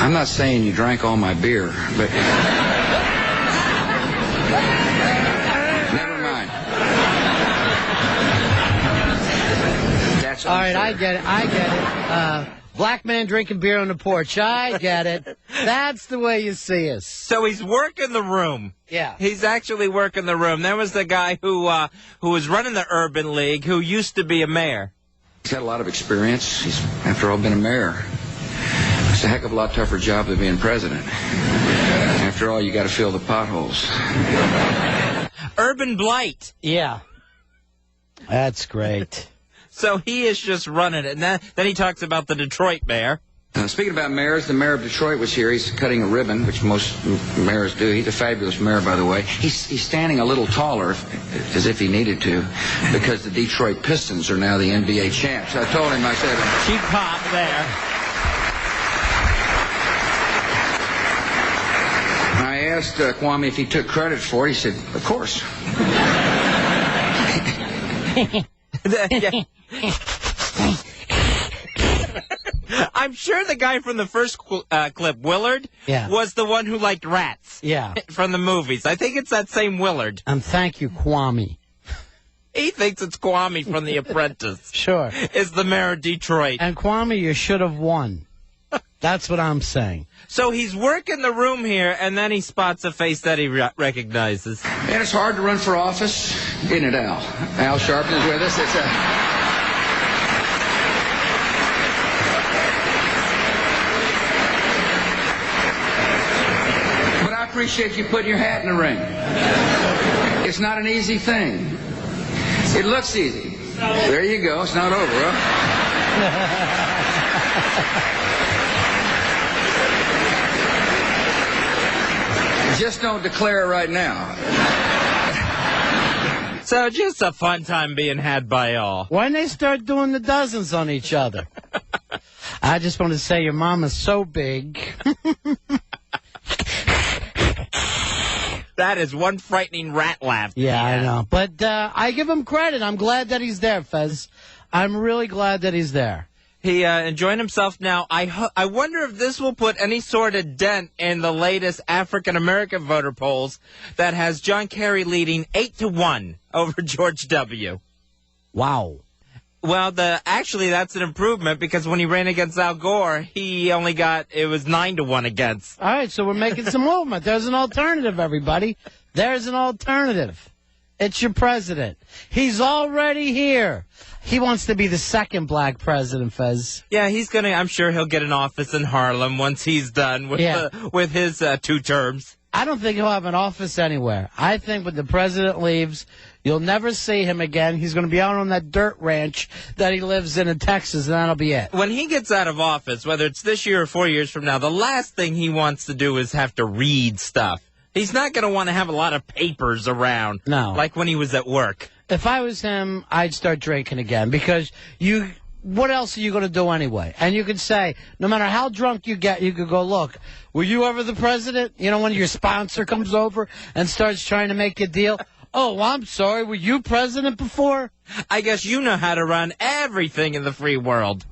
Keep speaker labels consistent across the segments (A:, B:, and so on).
A: I'm not saying you drank all my beer, but... Never mind. That's
B: All right,
A: unfair.
B: I get it. Black man drinking beer on the porch. I get it. That's the way you see us.
C: So he's working the room.
B: Yeah.
C: He's actually working the room. There was the guy who was running the Urban League, who used to be a mayor.
A: He's had a lot of experience. He's, after all, been a mayor. It's a heck of a lot tougher job than being president. After all, you got to fill the potholes.
C: Urban Blight.
B: Yeah. That's great.
C: So he is just running it. And then he talks about the Detroit mayor.
A: Speaking about mayors, the mayor of Detroit was here. He's cutting a ribbon, which most mayors do. He's a fabulous mayor, by the way. He's standing a little taller, as if he needed to, because the Detroit Pistons are now the NBA champs. I told him, I said...
C: Cheap pop there.
A: I asked Kwame if he took credit for it. He said, of course.
C: I'm sure the guy from the first clip, Willard, was the one who liked rats.
B: Yeah.
C: From the movies. I think it's that same Willard.
B: Thank you, Kwame.
C: He thinks it's Kwame from The Apprentice.
B: Sure.
C: Is the mayor of Detroit.
B: And Kwame, you should have won. That's what I'm saying.
C: So he's working the room here, and then he spots a face that he recognizes.
A: And it's hard to run for office, isn't it, Al? Al Sharpton is with us. It's But I appreciate you putting your hat in the ring. It's not an easy thing. It looks easy. There you go. It's not over, huh? Just don't declare it right now.
C: So just a fun time being had by all.
B: When they start doing the dozens on each other. I just want to say your mama's so big.
C: That is one frightening rat laugh.
B: Yeah, I know. But I give him credit. I'm glad that he's there, Fez. I'm really glad that he's there.
C: He enjoying himself now. I wonder if this will put any sort of dent in the latest African-American voter polls that has John Kerry leading 8-1 over George W.
B: Wow.
C: Well, actually, that's an improvement because when he ran against Al Gore, it was 9-1 against.
B: All right, so we're making some movement. There's an alternative, everybody. There's an alternative. It's your president. He's already here. He wants to be the second black president, Fez.
C: Yeah, I'm sure he'll get an office in Harlem once he's done with his 2 terms.
B: I don't think he'll have an office anywhere. I think when the president leaves, you'll never see him again. He's going to be out on that dirt ranch that he lives in Texas, and that'll be it.
C: When he gets out of office, whether it's this year or 4 years from now, the last thing he wants to do is have to read stuff. He's not going to want to have a lot of papers around.
B: No.
C: Like when he was at work.
B: If I was him, I'd start drinking again because what else are you going to do anyway? And you could say, no matter how drunk you get, you could go, look, were you ever the president? You know, when your sponsor comes over and starts trying to make a deal. Oh, I'm sorry, were you president before?
C: I guess you know how to run everything in the free world.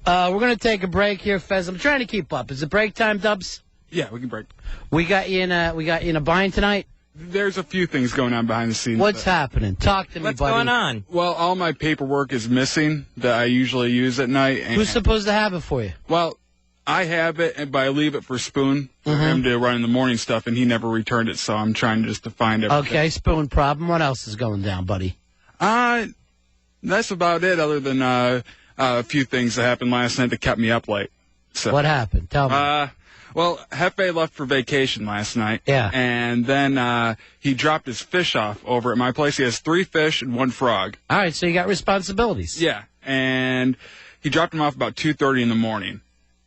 B: We're going to take a break here, Fez. I'm trying to keep up. Is it break time, Dubs?
D: Yeah, we can break.
B: We got you in a bind tonight?
D: There's a few things going on behind the scenes.
B: What's happening? Talk to me, buddy.
C: What's going on?
D: Well, all my paperwork is missing that I usually use at night. And,
B: who's supposed to have it for you?
D: Well, I have it, but I leave it for Spoon for him to run in the morning stuff, and he never returned it, so I'm trying just to find everything.
B: Okay, Spoon problem. What else is going down, buddy?
D: That's about it, other than a few things that happened last night that kept me up late. So,
B: what happened? Tell me.
D: Well, Hefe left for vacation last night.
B: Yeah.
D: And then he dropped his fish off over at my place. He has 3 fish and 1 frog.
B: All right, so you got responsibilities.
D: Yeah. And he dropped them off about 2:30 in the morning.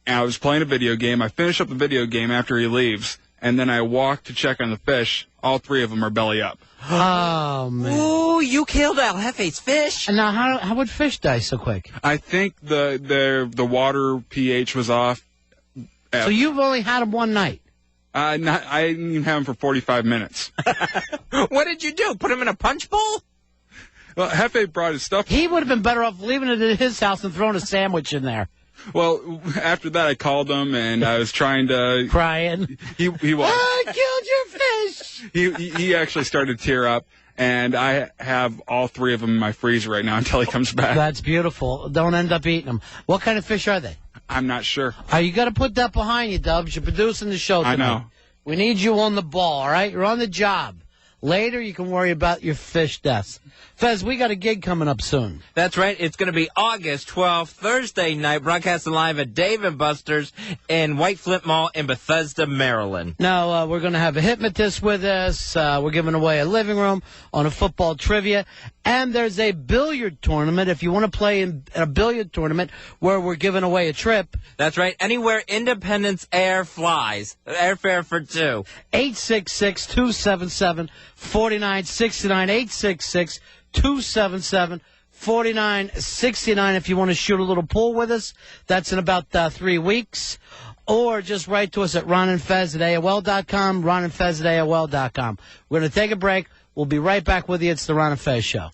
D: And I was playing a video game. I finish up the video game after he leaves, and then I walk to check on the fish. All 3 of them are belly up.
B: Oh, man.
C: Ooh, you killed El Jefe's fish.
B: And now, how would fish die so quick?
D: I think the water pH was off.
B: So you've only had them one night?
D: I didn't even have them for 45 minutes.
C: What did you do? Put them in a punch bowl?
D: Well, Hefe brought his stuff.
B: He would have been better off leaving it at his house and throwing a sandwich in there.
D: Well, after that, I called him, and I was trying to...
B: Crying.
D: He was.
B: I killed your fish.
D: He actually started to tear up, and I have all 3 of them in my freezer right now until he comes back.
B: That's beautiful. Don't end up eating them. What kind of fish are they?
D: I'm not sure.
B: You got to put that behind you, Dubs. You're producing the show tonight.
D: I know.
B: We need you on the ball, all right? You're on the job. Later, you can worry about your fish deaths. Fez, we got a gig coming up soon.
C: That's right. It's going to be August 12th, Thursday night, broadcasting live at Dave & Buster's in White Flint Mall in Bethesda, Maryland.
B: Now, we're going to have a hypnotist with us. We're giving away a living room on a football trivia. And there's a billiard tournament if you want to play in a billiard tournament where we're giving away a trip.
C: That's right. Anywhere Independence Air flies. Airfare for 2.
B: 866-277-4969. 866-277-4969 if you want to shoot a little pool with us. That's in about 3 weeks. Or just write to us at ronandfez at AOL.com, ronandfez at AOL.com. We're going to take a break. We'll be right back with you. It's the Ron and Fez Show.